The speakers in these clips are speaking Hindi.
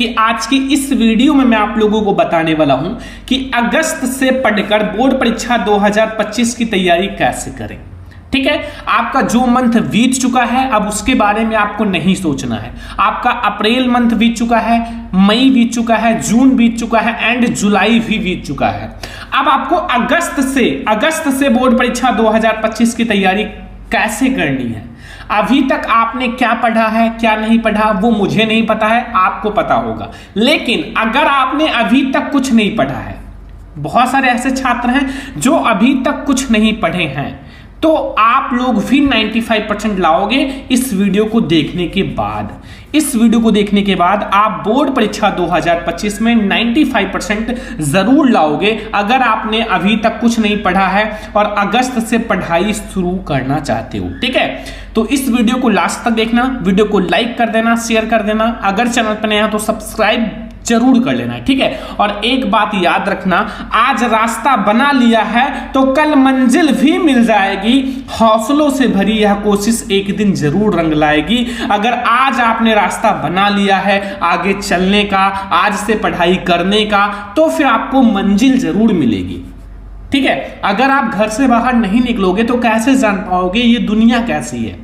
कि आज की इस वीडियो में मैं आप लोगों को बताने वाला हूं कि अगस्त से पढ़कर बोर्ड परीक्षा 2025 की तैयारी कैसे करें। ठीक है, आपका जो मंथ बीत चुका है अब उसके बारे में आपको नहीं सोचना है। आपका अप्रैल मंथ बीत चुका है, मई बीत चुका है, जून बीत चुका है एंड जुलाई भी बीत चुका है। अब आपको अगस्त से बोर्ड परीक्षा 2025 की तैयारी कैसे करनी है। अभी तक आपने क्या पढ़ा है क्या नहीं पढ़ा वो मुझे नहीं पता है, आपको पता होगा। लेकिन अगर आपने अभी तक कुछ नहीं पढ़ा है, बहुत सारे ऐसे छात्र हैं जो अभी तक कुछ नहीं पढ़े हैं, तो आप लोग भी 95% लाओगे इस वीडियो को देखने के बाद। इस वीडियो को देखने के बाद आप बोर्ड परीक्षा 2025 में 95% जरूर लाओगे अगर आपने अभी तक कुछ नहीं पढ़ा है और अगस्त से पढ़ाई शुरू करना चाहते हो। ठीक है, तो इस वीडियो को लास्ट तक देखना, वीडियो को लाइक कर देना, शेयर कर देना, अगर चैनल पर नया तो सब्सक्राइब जरूर कर लेना है। ठीक है, और एक बात याद रखना, आज रास्ता बना लिया है तो कल मंजिल भी मिल जाएगी। हौसलों से भरी यह कोशिश एक दिन जरूर रंग लाएगी। अगर आज आपने रास्ता बना लिया है आगे चलने का, आज से पढ़ाई करने का, तो फिर आपको मंजिल जरूर मिलेगी। ठीक है, अगर आप घर से बाहर नहीं निकलोगे तो कैसे जान पाओगे ये दुनिया कैसी है।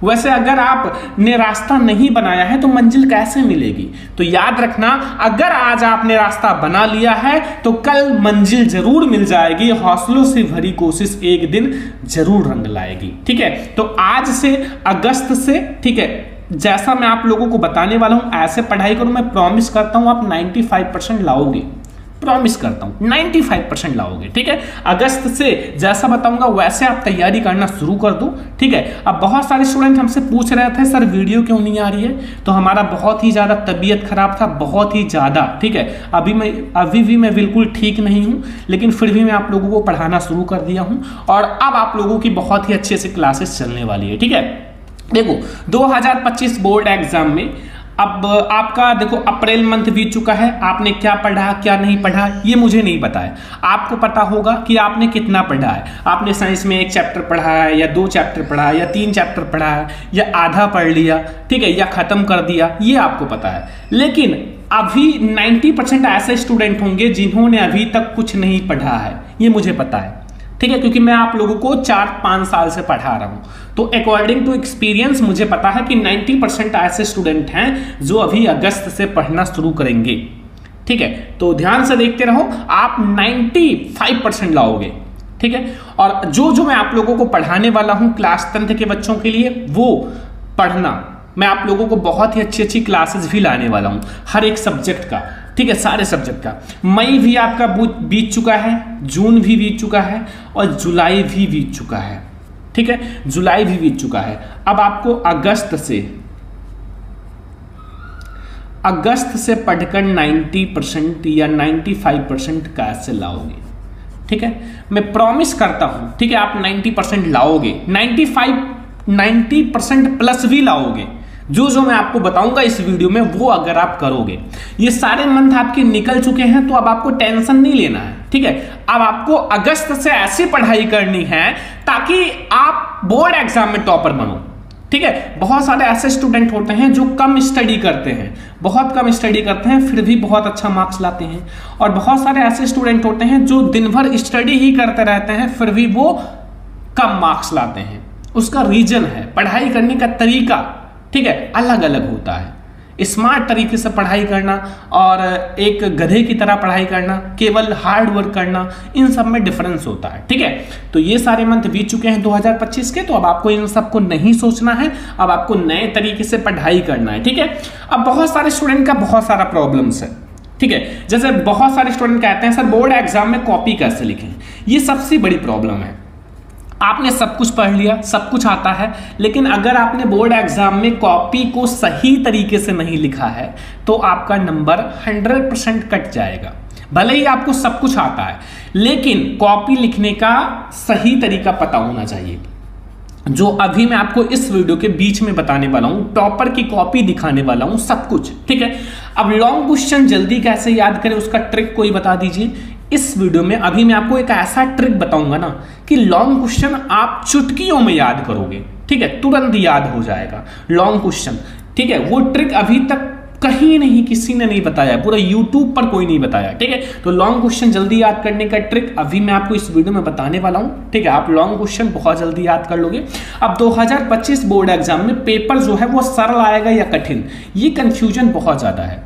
वैसे अगर आपने रास्ता नहीं बनाया है तो मंजिल कैसे मिलेगी। तो याद रखना, अगर आज आपने रास्ता बना लिया है तो कल मंजिल जरूर मिल जाएगी। हौसलों से भरी कोशिश एक दिन जरूर रंग लाएगी। ठीक है, तो आज से अगस्त से, ठीक है, जैसा मैं आप लोगों को बताने वाला हूं ऐसे पढ़ाई करो। मैं प्रॉमिस करता हूं आप 95% लाओगे, प्रॉमिस करता हूं 95% लाओगे। ठीक है, अगस्त से जैसा बताऊंगा वैसे आप तैयारी करना शुरू कर दो। ठीक है, अब बहुत सारे स्टूडेंट हमसे पूछ रहे थे सर वीडियो क्यों नहीं आ रही है, तो हमारा बहुत ही ज्यादा तबीयत खराब था, बहुत ही ज्यादा। ठीक है, अभी भी मैं बिल्कुल ठीक नहीं हूं, लेकिन फिर भी मैं आप लोगों को पढ़ाना शुरू कर दिया हूं और अब आप लोगों की बहुत ही अच्छे से क्लासेस चलने वाली है। ठीक है, देखो 2025 बोर्ड एग्जाम में अब आपका देखो अप्रैल मंथ बीत चुका है, आपने क्या पढ़ा क्या नहीं पढ़ा ये मुझे नहीं पता है। आपको पता होगा कि आपने कितना पढ़ा है। आपने साइंस में 1 चैप्टर पढ़ा है या 2 चैप्टर पढ़ा है या 3 चैप्टर पढ़ा है या आधा पढ़ लिया, ठीक है, या खत्म कर दिया, ये आपको पता है। लेकिन अभी 90% ऐसे स्टूडेंट होंगे जिन्होंने अभी तक कुछ नहीं पढ़ा है, ये मुझे पता है। ठीक है, क्योंकि मैं आप लोगों को 4-5 साल से पढ़ा रहा हूं, तो अकॉर्डिंग टू एक्सपीरियंस मुझे पता है कि 90% ऐसे स्टूडेंट हैं जो अभी अगस्त से पढ़ना शुरू करेंगे। ठीक है, तो ध्यान से देखते रहो, आप 95% लाओगे। ठीक है, और जो मैं आप लोगों को पढ़ाने वाला हूं क्लास 10th के बच्चों के लिए, वो पढ़ना। मैं आप लोगों को बहुत ही अच्छी क्लासेस भी लाने वाला हूं हर एक सब्जेक्ट का। ठीक है, सारे सब्जेक्ट का। मई भी आपका बीत चुका है, जून भी बीत चुका है और जुलाई भी बीत चुका है। ठीक है, जुलाई भी बीत चुका है। अब आपको अगस्त से पढ़कर 90% या 95% कैसे लाओगे। ठीक है, मैं प्रॉमिस करता हूं, ठीक है, आप 90% लाओगे, 90% प्लस भी लाओगे। जो मैं आपको बताऊंगा इस वीडियो में वो अगर आप करोगे। ये सारे मंथ आपके निकल चुके हैं तो अब आपको टेंशन नहीं लेना है। ठीक है, अब आपको अगस्त से ऐसी पढ़ाई करनी है ताकि आप बोर्ड एग्जाम में टॉपर बनो। ठीक है, बहुत सारे ऐसे स्टूडेंट होते हैं जो कम स्टडी करते हैं, बहुत कम स्टडी करते हैं फिर भी बहुत अच्छा मार्क्स लाते हैं, और बहुत सारे ऐसे स्टूडेंट होते हैं जो दिन भर स्टडी ही करते रहते हैं फिर भी वो कम मार्क्स लाते हैं। उसका रीजन है पढ़ाई करने का तरीका, ठीक है, अलग अलग होता है। स्मार्ट तरीके से पढ़ाई करना और एक गधे की तरह पढ़ाई करना, केवल हार्ड वर्क करना, इन सब में डिफरेंस होता है। ठीक है, तो ये सारे मंथ बीत चुके हैं 2025 के, तो अब आपको इन सबको नहीं सोचना है, अब आपको नए तरीके से पढ़ाई करना है। ठीक है, अब बहुत सारे स्टूडेंट का बहुत सारा प्रॉब्लम्स है। ठीक है, जैसे बहुत सारे स्टूडेंट कहते हैं सर बोर्ड एग्जाम में कॉपी कैसे लिखें। ये सबसे बड़ी प्रॉब्लम है। आपने सब कुछ पढ़ लिया, सब कुछ आता है, लेकिन अगर आपने बोर्ड एग्जाम में कॉपी को सही तरीके से नहीं लिखा है तो आपका नंबर 100% कट जाएगा। भले ही आपको सब कुछ आता है, लेकिन कॉपी लिखने का सही तरीका पता होना चाहिए, जो अभी मैं आपको इस वीडियो के बीच में बताने वाला हूं। टॉपर की कॉपी दिखाने वाला हूं, सब कुछ। ठीक है, अब लॉन्ग क्वेश्चन जल्दी कैसे याद करें उसका ट्रिक कोई बता दीजिए इस वीडियो में। अभी मैं आपको एक ऐसा ट्रिक बताऊंगा ना कि लॉन्ग क्वेश्चन आप चुटकियों में याद करोगे। ठीक है, तुरंत याद हो जाएगा लॉन्ग क्वेश्चन। ठीक है, वो ट्रिक अभी तक कहीं नहीं, किसी ने नहीं बताया, पूरा यूट्यूब पर कोई नहीं बताया। ठीक है, तो लॉन्ग क्वेश्चन जल्दी याद करने का ट्रिक अभी मैं आपको इस वीडियो में बताने वाला हूं। ठीक है, आप लॉन्ग क्वेश्चन बहुत जल्दी याद कर लोगे। अब 2025 बोर्ड एग्जाम में पेपर जो है वो सरल आएगा या कठिन, ये कंफ्यूजन बहुत ज्यादा है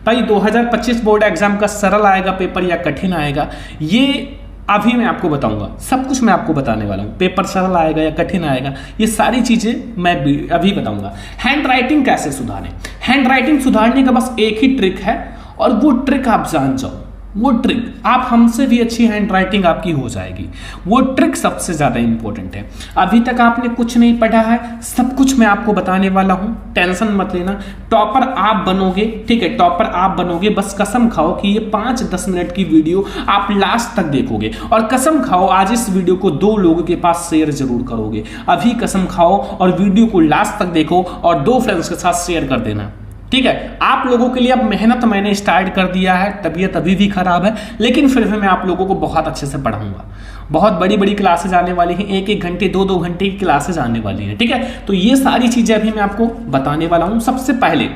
भाई। 2025 बोर्ड एग्जाम का सरल आएगा पेपर या कठिन आएगा, ये अभी मैं आपको बताऊंगा। सब कुछ मैं आपको बताने वाला हूं, पेपर सरल आएगा या कठिन आएगा, ये सारी चीजें मैं अभी बताऊंगा। हैंड राइटिंग कैसे सुधारें, हैंड राइटिंग सुधारने का बस एक ही ट्रिक है, और वो ट्रिक आप जान जाओ। वो ट्रिक, आप हमसे भी अच्छी हैंड राइटिंग आपकी हो जाएगी। वो ट्रिक सबसे ज्यादा इंपॉर्टेंट है। अभी तक आपने कुछ नहीं पढ़ा है, सब कुछ मैं आपको बताने वाला हूं, टेंशन मत लेना। टॉपर आप बनोगे, ठीक है, टॉपर आप बनोगे। बस कसम खाओ कि ये 5-10 मिनट की वीडियो आप लास्ट तक देखोगे, और कसम खाओ आज इस वीडियो को 2 लोगों के पास शेयर जरूर करोगे। अभी कसम खाओ और वीडियो को लास्ट तक देखो और 2 फ्रेंड्स के साथ शेयर कर देना। ठीक है, आप लोगों के लिए अब मेहनत मैंने स्टार्ट कर दिया है, तबीयत अभी भी खराब है, लेकिन फिर भी मैं आप लोगों को बहुत अच्छे से पढ़ाऊंगा। बहुत बड़ी बड़ी क्लासेज आने वाली हैं, 1-1 घंटे 2-2 घंटे की क्लासेज आने वाली हैं। ठीक है, तो ये सारी चीजें अभी मैं आपको बताने वाला हूं। सबसे पहले,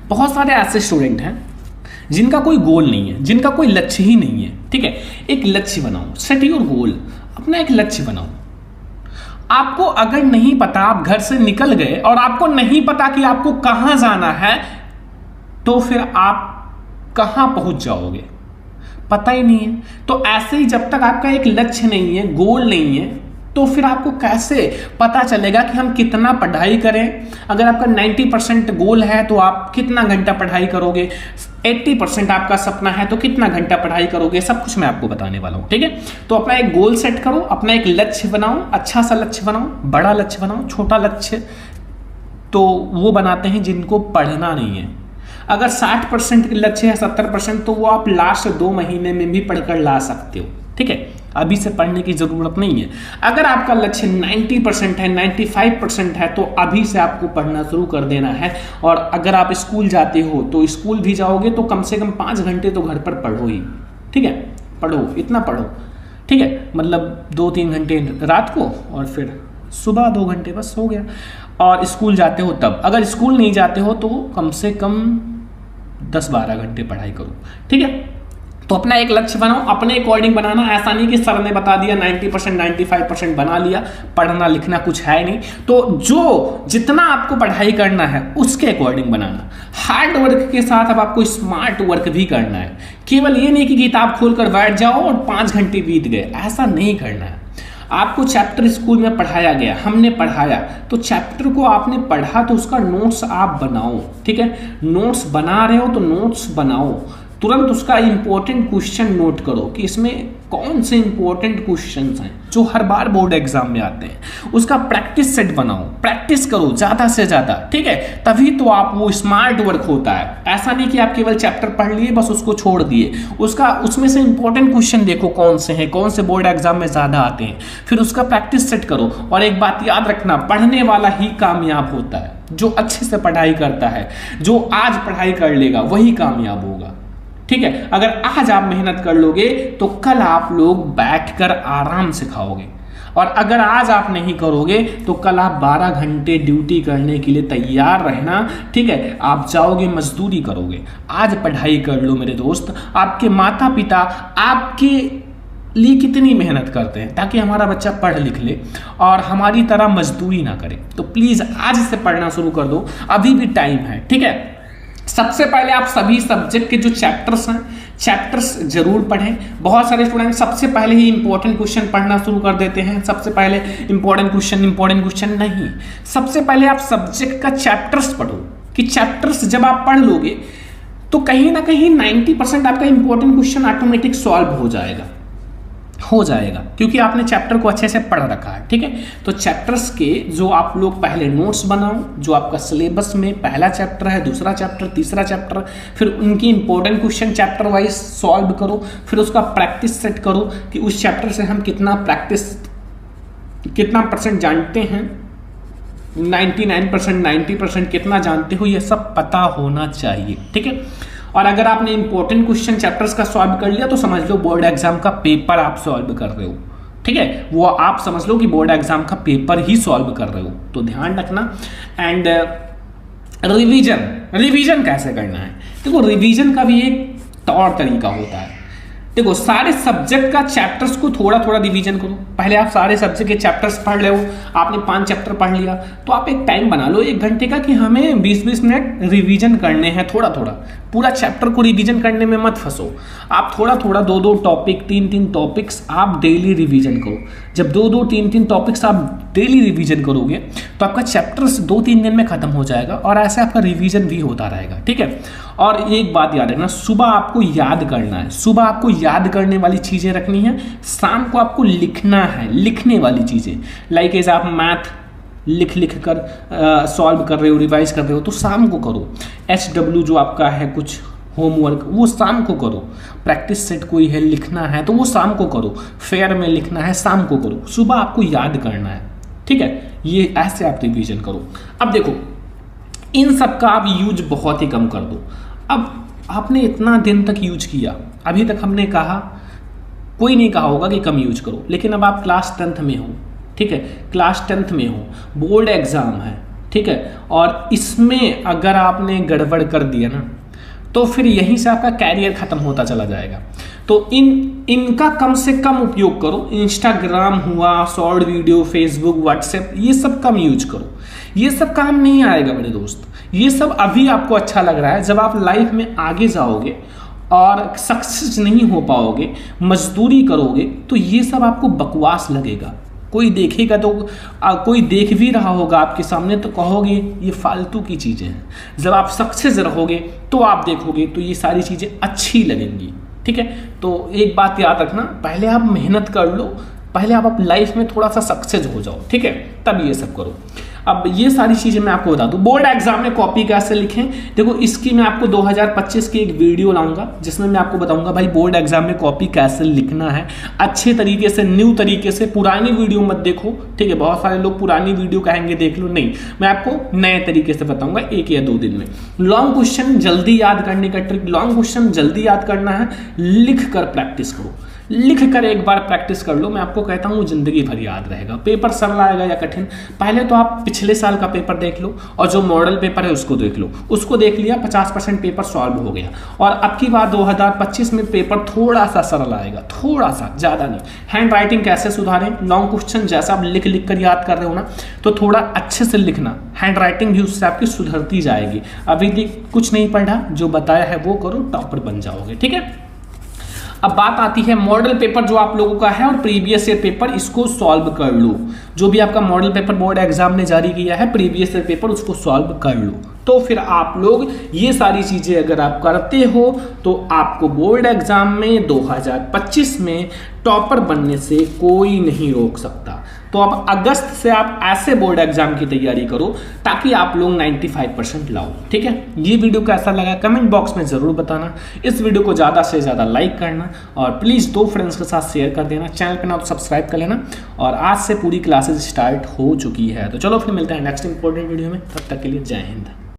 बहुत सारे ऐसे स्टूडेंट हैं जिनका कोई गोल नहीं है, जिनका कोई लक्ष्य ही नहीं है। ठीक है, एक लक्ष्य बनाओ, सेट योर गोल, अपना एक लक्ष्य बनाओ। आपको अगर नहीं पता, आप घर से निकल गए और आपको नहीं पता कि आपको कहां जाना है, तो फिर आप कहां पहुंच जाओगे, पता ही नहीं है। तो ऐसे ही जब तक आपका एक लक्ष्य नहीं है, गोल नहीं है, तो फिर आपको कैसे पता चलेगा कि हम कितना पढ़ाई करें। अगर आपका 90% गोल है तो आप कितना घंटा पढ़ाई करोगे, 80% आपका सपना है तो कितना घंटा पढ़ाई करोगे, सब कुछ मैं आपको बताने वाला हूं। ठीक है, तो अपना एक गोल सेट करो, अपना एक लक्ष्य बनाओ, अच्छा सा लक्ष्य बनाओ, बड़ा लक्ष्य बनाओ। छोटा लक्ष्य तो वो बनाते हैं जिनको पढ़ना नहीं है। अगर 60% लक्ष्य है, 70%, तो वो आप लास्ट 2 महीने में भी पढ़कर ला सकते हो। ठीक है, अभी से पढ़ने की जरूरत नहीं है। अगर आपका लक्ष्य 90% है, 95% है, तो अभी से आपको पढ़ना शुरू कर देना है। और अगर आप स्कूल जाते हो तो स्कूल भी जाओगे तो कम से कम 5 घंटे तो घर पर पढ़ो ही। ठीक है, पढ़ो, इतना पढ़ो। ठीक है, मतलब 2-3 घंटे रात को और फिर सुबह 2 घंटे, बस हो गया। और स्कूल जाते हो तब, अगर स्कूल नहीं जाते हो तो कम से कम 10-12 घंटे पढ़ाई करो। ठीक है, तो अपना एक लक्ष्य बनाओ, अपने अकॉर्डिंग बनाना। ऐसा नहीं कि सर ने बता दिया 90% 95% बना लिया, पढ़ना लिखना कुछ है नहीं। तो जो जितना आपको पढ़ाई करना है उसके अकॉर्डिंग बनाना। हार्ड वर्क के साथ अब आपको स्मार्ट वर्क भी करना है। केवल ये नहीं कि किताब खोलकर बैठ जाओ और 5 घंटे बीत गए, ऐसा नहीं करना है। आपको चैप्टर स्कूल में पढ़ाया गया, हमने पढ़ाया, तो चैप्टर को आपने पढ़ा तो उसका नोट्स आप बनाओ। ठीक है, नोट्स बना रहे हो तो नोट्स बनाओ, तुरंत उसका इंपॉर्टेंट क्वेश्चन नोट करो कि इसमें कौन से इंपॉर्टेंट क्वेश्चंस हैं जो हर बार बोर्ड एग्जाम में आते हैं। उसका प्रैक्टिस सेट बनाओ, प्रैक्टिस करो ज़्यादा से ज़्यादा। ठीक है, तभी तो आप वो स्मार्ट वर्क होता है। ऐसा नहीं कि आप केवल चैप्टर पढ़ लिए बस उसको छोड़ दिए, उसमें से इंपॉर्टेंट क्वेश्चन देखो कौन से हैं, कौन से बोर्ड एग्जाम में ज़्यादा आते हैं, फिर उसका प्रैक्टिस सेट करो। और एक बात याद रखना, पढ़ने वाला ही कामयाब होता है। जो अच्छे से पढ़ाई करता है, जो आज पढ़ाई कर लेगा वही कामयाब होगा। ठीक है, अगर आज आप मेहनत कर लोगे तो कल आप लोग बैठकर आराम से खाओगे, और अगर आज आप नहीं करोगे तो कल आप 12 घंटे ड्यूटी करने के लिए तैयार रहना। ठीक है, आप जाओगे मजदूरी करोगे। आज पढ़ाई कर लो मेरे दोस्त। आपके माता पिता आपके लिए कितनी मेहनत करते हैं ताकि हमारा बच्चा पढ़ लिख ले और हमारी तरह मजदूरी ना करे। तो प्लीज आज से पढ़ना शुरू कर दो, अभी भी टाइम है। ठीक है, सबसे पहले आप सभी सब्जेक्ट के जो चैप्टर्स हैं, चैप्टर्स जरूर पढ़ें। बहुत सारे स्टूडेंट सबसे पहले ही इंपॉर्टेंट क्वेश्चन पढ़ना शुरू कर देते हैं। सबसे पहले इंपॉर्टेंट क्वेश्चन नहीं, सबसे पहले आप सब्जेक्ट का चैप्टर्स पढ़ो। कि चैप्टर्स जब आप पढ़ लोगे तो कहीं ना कहीं 90% आपका इंपॉर्टेंट क्वेश्चन ऑटोमेटिक सॉल्व हो जाएगा क्योंकि आपने चैप्टर को अच्छे से पढ़ रखा है। ठीक है, तो चैप्टर्स के जो आप लोग पहले नोट्स बनाओ, जो आपका सिलेबस में पहला चैप्टर है, दूसरा चैप्टर, तीसरा चैप्टर, फिर उनकी important question chapter wise solve करो। फिर उसका प्रैक्टिस सेट करो कि उस चैप्टर से हम कितना परसेंट जानते हैं, 99%, 90% कितना जानते हो, ये सब पता होना चाहिए। ठीक है, और अगर आपने इंपॉर्टेंट क्वेश्चन चैप्टर्स का सॉल्व कर लिया तो समझ लो बोर्ड एग्जाम का पेपर आप सॉल्व कर रहे हो। ठीक है, वो आप समझ लो कि बोर्ड एग्जाम का पेपर ही सॉल्व कर रहे हो। तो ध्यान रखना। एंड रिवीजन कैसे करना है? देखो रिवीजन का भी एक तौर तरीका होता है। देखो सारे सब्जेक्ट का चैप्टर्स को थोड़ा थोड़ा रिवीजन करो। पहले आप सारे सब्जेक्ट के चैप्टर्स पढ़ रहे हो, आपने 5 चैप्टर पढ़ लिया, तो आप एक टाइम बना लो 1 घंटे का कि हमें 20-20 मिनट रिवीजन करने हैं। थोड़ा थोड़ा पूरा चैप्टर को रिवीजन करने में मत फंसो। आप थोड़ा थोड़ा 2-2 टॉपिक 3-3 टॉपिक्स आप डेली रिवीजन करो। जब 2-2 3-3 टॉपिक्स आप डेली रिवीजन करोगे तो आपका चैप्टर्स 2-3 दिन में खत्म हो जाएगा और ऐसे आपका रिवीजन भी होता रहेगा। ठीक है, और एक बात याद रखना, सुबह आपको याद करना है, सुबह आपको याद करने वाली चीज़ें रखनी है, शाम को आपको लिखना है, लिखने वाली चीज़ें। लाइक एज आप मैथ लिख कर सॉल्व कर रहे हो, रिवाइज कर रहे हो, तो शाम को करो। HW जो आपका है कुछ होमवर्क, वो शाम को करो। प्रैक्टिस सेट कोई है लिखना है तो वो शाम को करो। फेयर में लिखना है शाम को करो। सुबह आपको याद करना है। ठीक है, ये ऐसे आप रिवीजन करो। अब देखो इन सब का आप यूज बहुत ही कम कर दो। अब आपने इतना दिन तक यूज किया, अभी तक हमने कहा, कोई नहीं कहा होगा कि कम यूज करो, लेकिन अब आप क्लास 10th में हो। ठीक है, क्लास 10th में हो, बोर्ड एग्जाम है। ठीक है, और इसमें अगर आपने गड़बड़ कर दिया ना तो फिर यहीं से आपका कैरियर खत्म होता चला जाएगा। तो इनका कम से कम उपयोग करो। इंस्टाग्राम हुआ, शॉर्ट वीडियो, फेसबुक, व्हाट्सएप, ये सब कम यूज करो। ये सब काम नहीं आएगा मेरे दोस्त। ये सब अभी आपको अच्छा लग रहा है, जब आप लाइफ में आगे जाओगे और सक्सेस नहीं हो पाओगे, मजदूरी करोगे, तो ये सब आपको बकवास लगेगा। कोई देखेगा तो कोई देख भी रहा होगा आपके सामने तो कहोगे ये फालतू की चीज़ें हैं। जब आप सक्सेस रहोगे तो आप देखोगे तो ये सारी चीज़ें अच्छी लगेंगी। ठीक है, तो एक बात याद रखना, पहले आप मेहनत कर लो, पहले आप लाइफ में थोड़ा सा सक्सेस हो जाओ। ठीक है, तब ये सब करो। अब ये सारी चीज़ें मैं आपको बता दूं, बोर्ड एग्जाम में कॉपी कैसे लिखें। देखो इसकी मैं आपको 2025 की एक वीडियो लाऊंगा जिसमें मैं आपको बताऊंगा भाई बोर्ड एग्जाम में कॉपी कैसे लिखना है अच्छे तरीके से, न्यू तरीके से। पुरानी वीडियो मत देखो। ठीक है, बहुत सारे लोग पुरानी वीडियो कहेंगे देख लो, नहीं, मैं आपको नए तरीके से बताऊंगा 1 या 2 दिन में। लॉन्ग क्वेश्चन जल्दी याद करने का ट्रिक, लॉन्ग क्वेश्चन जल्दी याद करना है, लिख कर प्रैक्टिस करो। लिख कर एक बार प्रैक्टिस कर लो, मैं आपको कहता हूँ जिंदगी भर याद रहेगा। पेपर सरल आएगा या कठिन, पहले तो आप पिछले साल का पेपर देख लो और जो मॉडल पेपर है उसको देख लो। उसको देख लिया, 50% पेपर सॉल्व हो गया। और अब की बार 2025 में पेपर थोड़ा सा सरल आएगा, थोड़ा सा, ज़्यादा नहीं। हैंड राइटिंग कैसे सुधारें, लॉन्ग क्वेश्चन जैसा आप लिख कर याद कर रहे हो ना, तो थोड़ा अच्छे से लिखना, हैंड राइटिंग भी उससे आपकी सुधरती जाएगी। अभी कुछ नहीं पढ़ा, जो बताया है वो करो, टॉपर बन जाओगे। ठीक है, अब बात आती है मॉडल पेपर जो आप लोगों का है और प्रीवियस ईयर पेपर, इसको सॉल्व कर लो। जो भी आपका मॉडल पेपर बोर्ड एग्जाम ने जारी किया है, प्रीवियस ईयर पेपर, उसको सॉल्व कर लो। तो फिर आप लोग ये सारी चीज़ें अगर आप करते हो तो आपको बोर्ड एग्जाम में 2025 में टॉपर बनने से कोई नहीं रोक सकता। तो अब अगस्त से आप ऐसे बोर्ड एग्जाम की तैयारी करो ताकि आप लोग 95% लाओ। ठीक है, ये वीडियो कैसा लगा कमेंट बॉक्स में ज़रूर बताना। इस वीडियो को ज़्यादा से ज़्यादा लाइक करना और प्लीज़ 2 फ्रेंड्स के साथ शेयर कर देना। चैनल पर ना तो सब्सक्राइब कर लेना। और आज से पूरी क्लासेज स्टार्ट हो चुकी है। तो चलो फिर मिलते हैं नेक्स्ट इंपॉर्टेंट वीडियो में, तब तक के लिए जय हिंद।